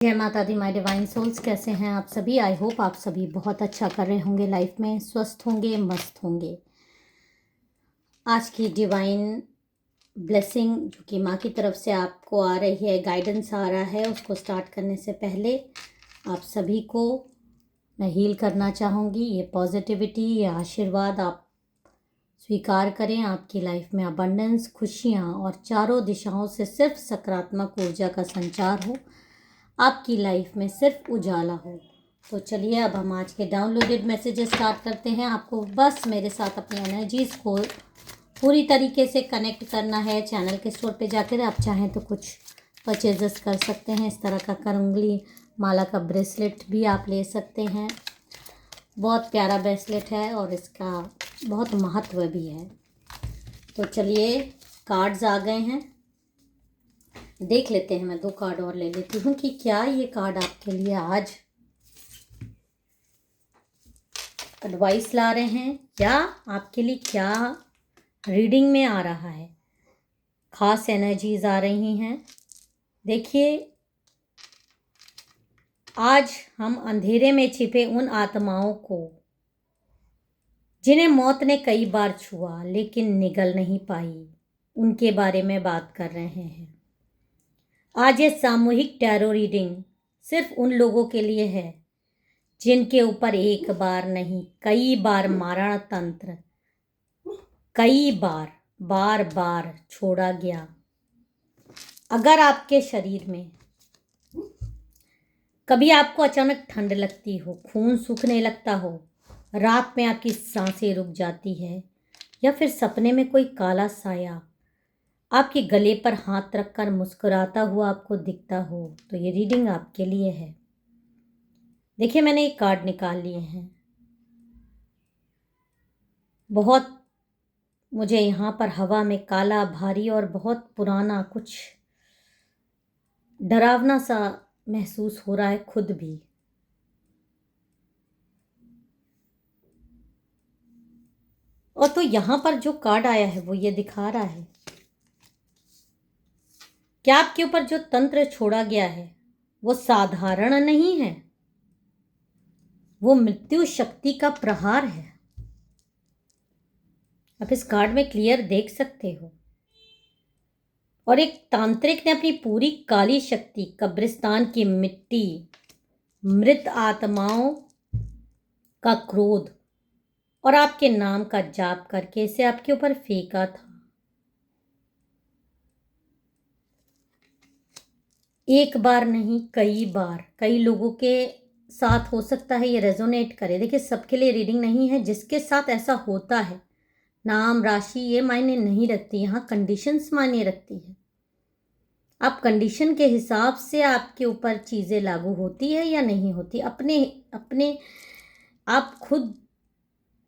जय माता दी my divine souls, कैसे हैं आप सभी। आई होप आप सभी बहुत अच्छा कर रहे होंगे, लाइफ में स्वस्थ होंगे, मस्त होंगे। आज की डिवाइन ब्लेसिंग जो कि माँ की तरफ से आपको आ रही है, गाइडेंस आ रहा है, उसको स्टार्ट करने से पहले आप सभी को मैं हील करना चाहूँगी। ये पॉजिटिविटी, ये आशीर्वाद आप स्वीकार करें। आपकी लाइफ में अबंडेंस, खुशियाँ और चारों दिशाओं से सिर्फ सकारात्मक ऊर्जा का संचार हो, आपकी लाइफ में सिर्फ उजाला हो। तो चलिए अब हम आज के डाउनलोडेड मैसेजेस स्टार्ट करते हैं। आपको बस मेरे साथ अपनी एनर्जीज़ को पूरी तरीके से कनेक्ट करना है। चैनल के स्टोर पे जाकर आप चाहें तो कुछ परचेजेस कर सकते हैं। इस तरह का करंगली माला का ब्रेसलेट भी आप ले सकते हैं। बहुत प्यारा ब्रेसलेट है और इसका बहुत महत्व भी है। तो चलिए कार्ड्स आ गए हैं, देख लेते हैं। मैं 2 कार्ड और ले लेती हूँ कि क्या ये कार्ड आपके लिए आज एडवाइस ला रहे हैं या आपके लिए क्या रीडिंग में आ रहा है। खास एनर्जीज आ रही हैं। देखिए, आज हम अंधेरे में छिपे उन आत्माओं को जिन्हें मौत ने कई बार छुआ लेकिन निगल नहीं पाई, उनके बारे में बात कर रहे हैं। आज ये सामूहिक टैरो रीडिंग सिर्फ उन लोगों के लिए है जिनके ऊपर एक बार नहीं कई बार मारण तंत्र कई बार बार छोड़ा गया। अगर आपके शरीर में कभी आपको अचानक ठंड लगती हो, खून सूखने लगता हो, रात में आपकी सांसें रुक जाती है या फिर सपने में कोई काला साया आपके गले पर हाथ रखकर मुस्कुराता हुआ आपको दिखता हो, तो ये रीडिंग आपके लिए है। देखिए, मैंने एक कार्ड निकाल लिए हैं। बहुत मुझे यहाँ पर हवा में काला, भारी और बहुत पुराना, कुछ डरावना सा महसूस हो रहा है खुद भी। और तो यहाँ पर जो कार्ड आया है वो ये दिखा रहा है कि आपके ऊपर जो तंत्र छोड़ा गया है वो साधारण नहीं है, वो मृत्यु शक्ति का प्रहार है। आप इस कार्ड में क्लियर देख सकते हो। और एक तांत्रिक ने अपनी पूरी काली शक्ति कब्रिस्तान की मिट्टी, मृत आत्माओं का क्रोध और आपके नाम का जाप करके इसे आपके ऊपर फेंका था। एक बार नहीं, कई बार, कई लोगों के साथ हो सकता है ये रेजोनेट करे। देखिए, सबके लिए रीडिंग नहीं है। जिसके साथ ऐसा होता है, नाम, राशि ये मायने नहीं रखती, यहाँ कंडीशंस मायने रखती है। आप कंडीशन के हिसाब से आपके ऊपर चीज़ें लागू होती है या नहीं होती, अपने अपने आप खुद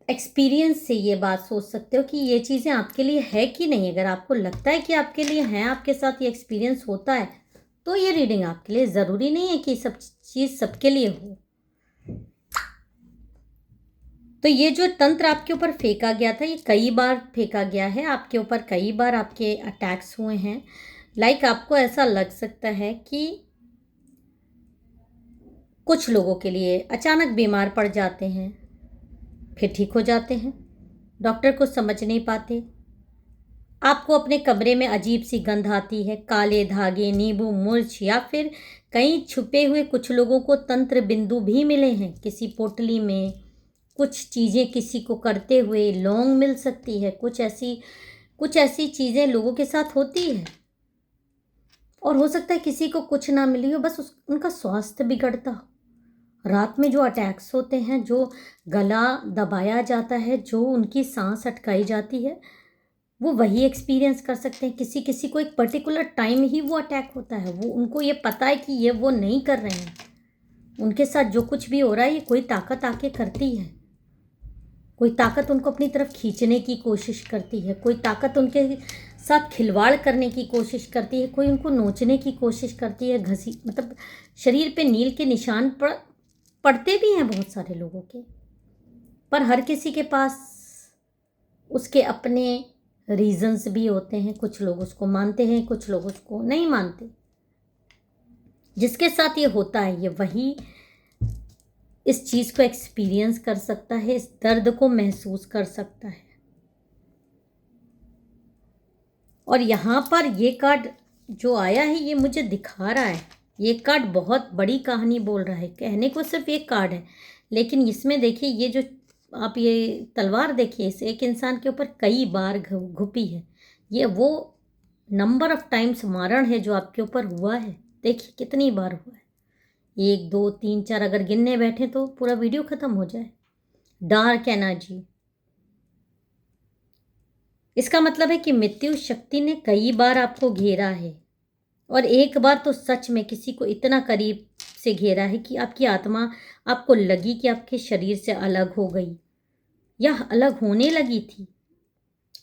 एक्सपीरियंस से ये बात सोच सकते हो कि ये चीज़ें आपके लिए है कि नहीं। अगर आपको लगता है कि आपके लिए हैं, आपके साथ ये एक्सपीरियंस होता है, तो ये रीडिंग आपके लिए। ज़रूरी नहीं है कि सब चीज़ सबके लिए हो। तो ये जो तंत्र आपके ऊपर फेंका गया था, ये कई बार फेंका गया है आपके ऊपर, कई बार आपके अटैक्स हुए हैं। आपको ऐसा लग सकता है कि कुछ लोगों के लिए अचानक बीमार पड़ जाते हैं, फिर ठीक हो जाते हैं, डॉक्टर को समझ नहीं पाते। आपको अपने कमरे में अजीब सी गंध आती है, काले धागे, नींबू मिर्च या फिर कहीं छुपे हुए कुछ लोगों को तंत्र बिंदु भी मिले हैं। किसी पोटली में कुछ चीज़ें किसी को करते हुए लौंग मिल सकती है। कुछ ऐसी चीज़ें लोगों के साथ होती है। और हो सकता है किसी को कुछ ना मिली हो, बस उनका स्वास्थ्य बिगड़ता हो। रात में जो अटैक्स होते हैं, जो गला दबाया जाता है, जो उनकी सांस अटकाई जाती है, वो वही एक्सपीरियंस कर सकते हैं। किसी किसी को एक पर्टिकुलर टाइम ही वो अटैक होता है। वो उनको ये पता है कि ये वो नहीं कर रहे हैं, उनके साथ जो कुछ भी हो रहा है ये कोई ताकत आके करती है। कोई ताकत उनको अपनी तरफ खींचने की कोशिश करती है, कोई ताकत उनके साथ खिलवाड़ करने की कोशिश करती है, कोई उनको नोचने की कोशिश करती है। मतलब शरीर पे नील के निशान पड़ते भी हैं बहुत सारे लोगों के, पर हर किसी के पास उसके अपने रीजंस भी होते हैं। कुछ लोग उसको मानते हैं, कुछ लोग उसको नहीं मानते। जिसके साथ ये होता है ये वही इस चीज़ को एक्सपीरियंस कर सकता है, इस दर्द को महसूस कर सकता है। और यहाँ पर ये कार्ड जो आया है ये मुझे दिखा रहा है, ये कार्ड बहुत बड़ी कहानी बोल रहा है। कहने को सिर्फ एक कार्ड है, लेकिन इसमें देखिए ये जो आप ये तलवार देखिए, इस एक इंसान के ऊपर कई बार घुपी है। ये वो नंबर ऑफ टाइम्स मारण है जो आपके ऊपर हुआ है। देखिए कितनी बार हुआ है, 1 2 3 4, अगर गिनने बैठे तो पूरा वीडियो ख़त्म हो जाए। डार्क एनर्जी, इसका मतलब है कि मृत्यु शक्ति ने कई बार आपको घेरा है, और एक बार तो सच में किसी को इतना करीब से घेरा है कि आपकी आत्मा आपको लगी कि आपके शरीर से अलग हो गई या अलग होने लगी थी।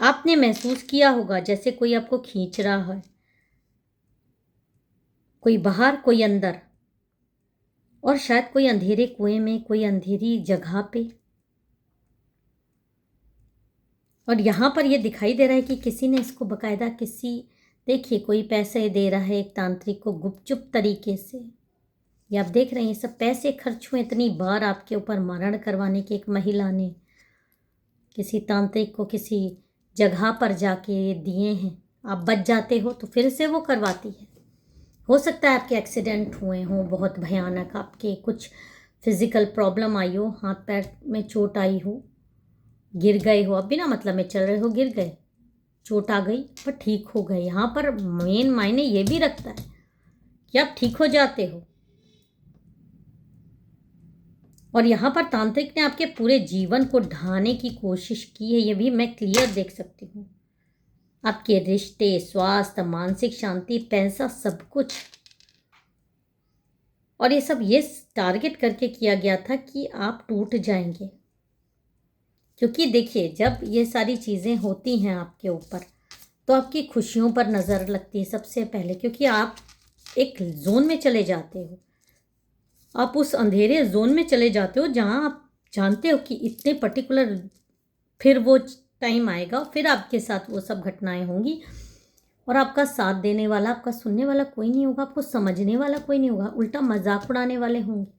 आपने महसूस किया होगा जैसे कोई आपको खींच रहा है, कोई बाहर कोई अंदर, और शायद कोई अंधेरे कुएं में, कोई अंधेरी जगह पे। और यहाँ पर ये दिखाई दे रहा है कि किसी ने इसको बकायदा देखिए कोई पैसे दे रहा है एक तांत्रिक को गुपचुप तरीके से। ये आप देख रहे हैं, ये सब पैसे खर्च हुए इतनी बार आपके ऊपर मरण करवाने की। एक महिला ने किसी तांत्रिक को किसी जगह पर जाके दिए हैं, आप बच जाते हो तो फिर से वो करवाती है। हो सकता है आपके एक्सीडेंट हुए हों बहुत भयानक, आपके कुछ फिजिकल प्रॉब्लम आई हो, हाथ पैर में चोट आई हो, गिर गए हो, अब बिना मतलब में चल रहे हो, गिर गए, चोट आ गई पर ठीक हो गए। यहाँ पर मेन मायने ये भी रखता है कि आप ठीक हो जाते हो। और यहाँ पर तांत्रिक ने आपके पूरे जीवन को ढाने की कोशिश की है, ये भी मैं क्लियर देख सकती हूँ। आपके रिश्ते, स्वास्थ्य, मानसिक शांति, पैसा, सब कुछ। और ये सब ये टारगेट करके किया गया था कि आप टूट जाएंगे। क्योंकि देखिए जब ये सारी चीज़ें होती हैं आपके ऊपर तो आपकी खुशियों पर नज़र लगती है सबसे पहले, क्योंकि आप एक जोन में चले जाते हो, आप उस अंधेरे जोन में चले जाते हो जहाँ आप जानते हो कि इतने पर्टिकुलर फिर वो टाइम आएगा, फिर आपके साथ वो सब घटनाएं होंगी, और आपका साथ देने वाला, आपका सुनने वाला कोई नहीं होगा, आपको समझने वाला कोई नहीं होगा, उल्टा मजाक उड़ाने वाले होंगे,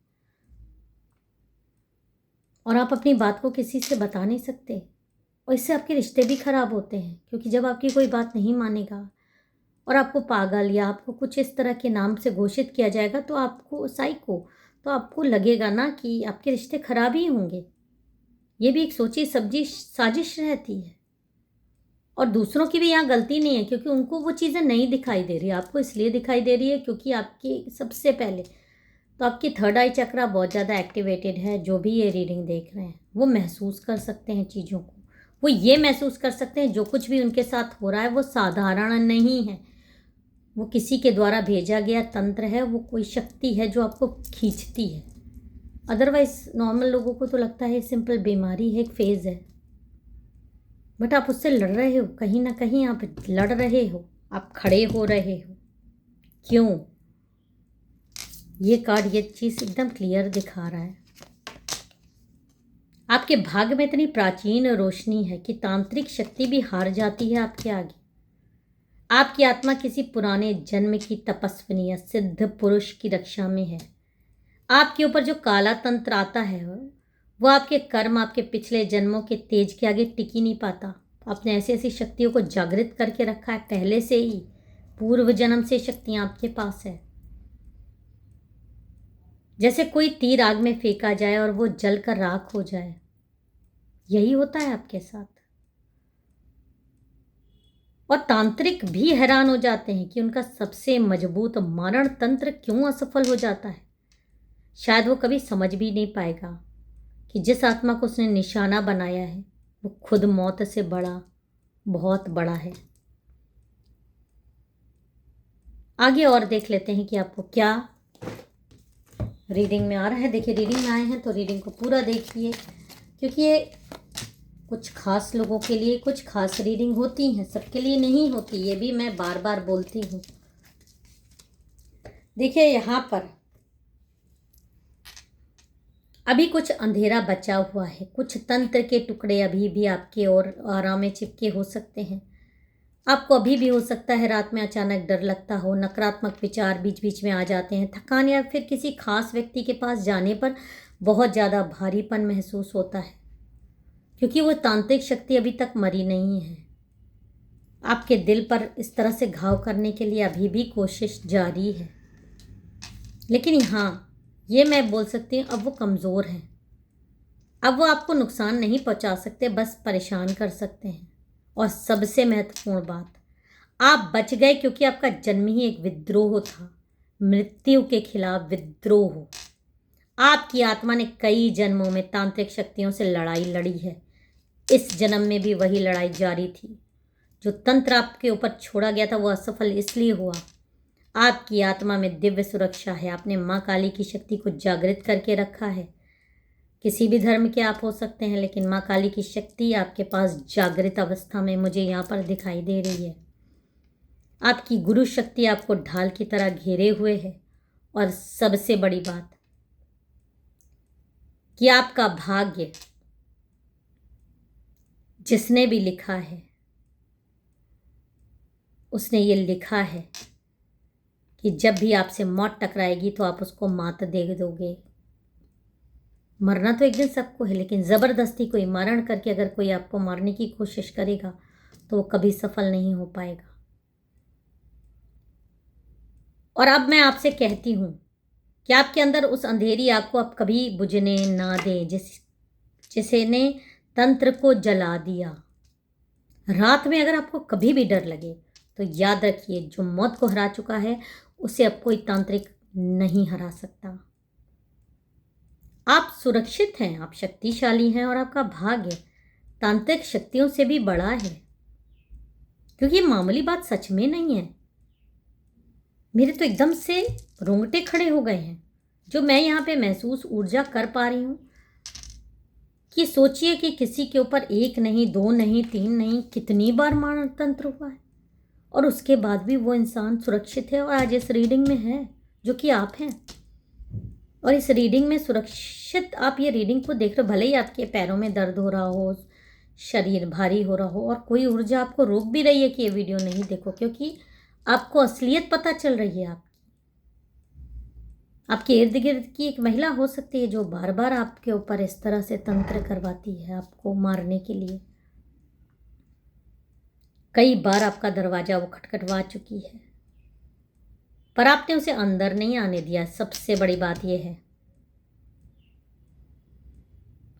और आप अपनी बात को किसी से बता नहीं सकते। और इससे आपके रिश्ते भी खराब होते हैं, क्योंकि जब आपकी कोई बात नहीं मानेगा और आपको पागल या आपको कुछ इस तरह के नाम से घोषित किया जाएगा तो आपको साइको, तो आपको लगेगा ना कि आपके रिश्ते खराब ही होंगे। ये भी एक सोची सब्जी साजिश रहती है। और दूसरों की भी यहाँ गलती नहीं है, क्योंकि उनको वो चीज़ें नहीं दिखाई दे रही, आपको इसलिए दिखाई दे रही है क्योंकि आपकी सबसे पहले तो आपकी थर्ड आई चक्रा बहुत ज़्यादा एक्टिवेटेड है। जो भी ये रीडिंग देख रहे हैं वो महसूस कर सकते हैं चीज़ों को, वो ये महसूस कर सकते हैं जो कुछ भी उनके साथ हो रहा है वो साधारण नहीं है, वो किसी के द्वारा भेजा गया तंत्र है, वो कोई शक्ति है जो आपको खींचती है। अदरवाइज नॉर्मल लोगों को तो लगता है सिंपल बीमारी है, एक फेज़ है, बट आप उससे लड़ रहे हो, कहीं ना कहीं आप लड़ रहे हो, आप खड़े हो रहे हो। क्यों? ये कार्ड ये चीज़ एकदम क्लियर दिखा रहा है। आपके भाग्य में इतनी प्राचीन रोशनी है कि तांत्रिक शक्ति भी हार जाती है आपके आगे। आपकी आत्मा किसी पुराने जन्म की तपस्विनी या सिद्ध पुरुष की रक्षा में है। आपके ऊपर जो काला तंत्र आता है वो आपके कर्म, आपके पिछले जन्मों के तेज के आगे टिक ही नहीं पाता। आपने ऐसी ऐसी शक्तियों को जागृत करके रखा है पहले से ही, पूर्व जन्म से शक्तियां आपके पास है। जैसे कोई तीर आग में फेंका जाए और वो जलकर राख हो जाए, यही होता है आपके साथ। और तांत्रिक भी हैरान हो जाते हैं कि उनका सबसे मजबूत मारण तंत्र क्यों असफल हो जाता है। शायद वो कभी समझ भी नहीं पाएगा कि जिस आत्मा को उसने निशाना बनाया है वो खुद मौत से बड़ा, बहुत बड़ा है। आगे और देख लेते हैं कि आपको क्या रीडिंग में आ रहा है। देखिए रीडिंग में आए हैं तो रीडिंग को पूरा देखिए, क्योंकि ये कुछ खास लोगों के लिए कुछ खास रीडिंग होती हैं, सबके लिए नहीं होती, ये भी मैं बार बार बोलती हूँ। देखिए यहाँ पर अभी कुछ अंधेरा बचा हुआ है, कुछ तंत्र के टुकड़े अभी भी आपके और आरा में चिपके हो सकते हैं। आपको अभी भी हो सकता है रात में अचानक डर लगता हो, नकारात्मक विचार बीच बीच में आ जाते हैं, थकान या फिर किसी खास व्यक्ति के पास जाने पर बहुत ज़्यादा भारीपन महसूस होता है, क्योंकि वो तांत्रिक शक्ति अभी तक मरी नहीं है। आपके दिल पर इस तरह से घाव करने के लिए अभी भी कोशिश जारी है। लेकिन हाँ, ये मैं बोल सकती हूँ, अब वो कमज़ोर हैं। अब वो आपको नुकसान नहीं पहुँचा सकते, बस परेशान कर सकते हैं। और सबसे महत्वपूर्ण बात, आप बच गए क्योंकि आपका जन्म ही एक विद्रोह था, मृत्यु के खिलाफ विद्रोह। आपकी आत्मा ने कई जन्मों में तांत्रिक शक्तियों से लड़ाई लड़ी है। इस जन्म में भी वही लड़ाई जारी थी। जो तंत्र आपके ऊपर छोड़ा गया था वो असफल इसलिए हुआ। आपकी आत्मा में दिव्य सुरक्षा है। आपने माँ काली की शक्ति को जागृत करके रखा है। किसी भी धर्म के आप हो सकते हैं, लेकिन माँ काली की शक्ति आपके पास जागृत अवस्था में मुझे यहाँ पर दिखाई दे रही है। आपकी गुरु शक्ति आपको ढाल की तरह घेरे हुए है। और सबसे बड़ी बात कि आपका भाग्य जिसने भी लिखा है, उसने ये लिखा है कि जब भी आपसे मौत टकराएगी तो आप उसको मात दे दोगे। मरना तो एक दिन सबको है, लेकिन ज़बरदस्ती कोई मरण करके अगर कोई आपको मारने की कोशिश करेगा तो वो कभी सफल नहीं हो पाएगा। और अब मैं आपसे कहती हूँ कि आपके अंदर उस अंधेरी आग को आप कभी बुझने ना दें जिसे ने तंत्र को जला दिया। रात में अगर आपको कभी भी डर लगे तो याद रखिए, जो मौत को हरा चुका है उसे अब कोई तांत्रिक नहीं हरा सकता। आप सुरक्षित हैं, आप शक्तिशाली हैं और आपका भाग्य तांत्रिक शक्तियों से भी बड़ा है, क्योंकि ये मामूली बात सच में नहीं है। मेरे तो एकदम से रोंगटे खड़े हो गए हैं जो मैं यहाँ पे महसूस ऊर्जा कर पा रही हूँ। कि सोचिए कि किसी के ऊपर 1 नहीं, 2 नहीं, 3 नहीं, कितनी बार मारण तंत्र हुआ है और उसके बाद भी वो इंसान सुरक्षित है और आज इस रीडिंग में है, जो कि आप हैं। और इस रीडिंग में सुरक्षित आप ये रीडिंग को देख रहे हो, भले ही आपके पैरों में दर्द हो रहा हो, शरीर भारी हो रहा हो और कोई ऊर्जा आपको रोक भी रही है कि ये वीडियो नहीं देखो, क्योंकि आपको असलियत पता चल रही है। आपके इर्द गिर्द की एक महिला हो सकती है जो बार बार आपके ऊपर इस तरह से तंत्र करवाती है आपको मारने के लिए। कई बार आपका दरवाजा वो खटखटवा चुकी है, पर आपने उसे अंदर नहीं आने दिया। सबसे बड़ी बात यह है,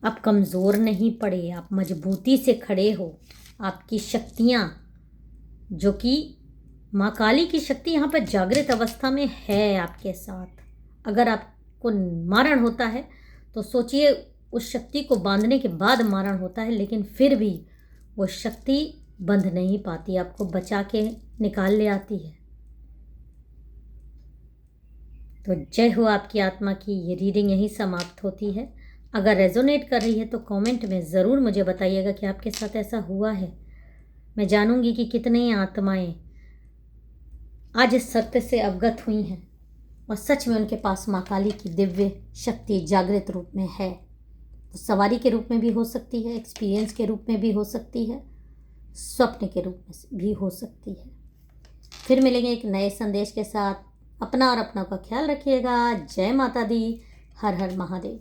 आप कमज़ोर नहीं पड़े, आप मजबूती से खड़े हो। आपकी शक्तियाँ, जो कि माँ काली की शक्ति यहाँ पर जागृत अवस्था में है आपके साथ। अगर आपको मारण होता है तो सोचिए, उस शक्ति को बांधने के बाद मारण होता है, लेकिन फिर भी वो शक्ति बंध नहीं पाती, आपको बचा के निकाल ले आती है। तो जय हो आपकी आत्मा की। ये रीडिंग यहीं समाप्त होती है। अगर रेजोनेट कर रही है तो कमेंट में ज़रूर मुझे बताइएगा कि आपके साथ ऐसा हुआ है। मैं जानूंगी कि कितनी आत्माएं आज इस सत्य से अवगत हुई हैं और सच में उनके पास माँ काली की दिव्य शक्ति जागृत रूप में है। तो सवारी के रूप में भी हो सकती है, एक्सपीरियंस के रूप में भी हो सकती है, स्वप्न के रूप में भी हो सकती है। फिर मिलेंगे एक नए संदेश के साथ। अपना और अपनों का ख्याल रखिएगा। जय माता दी। हर हर महादेव।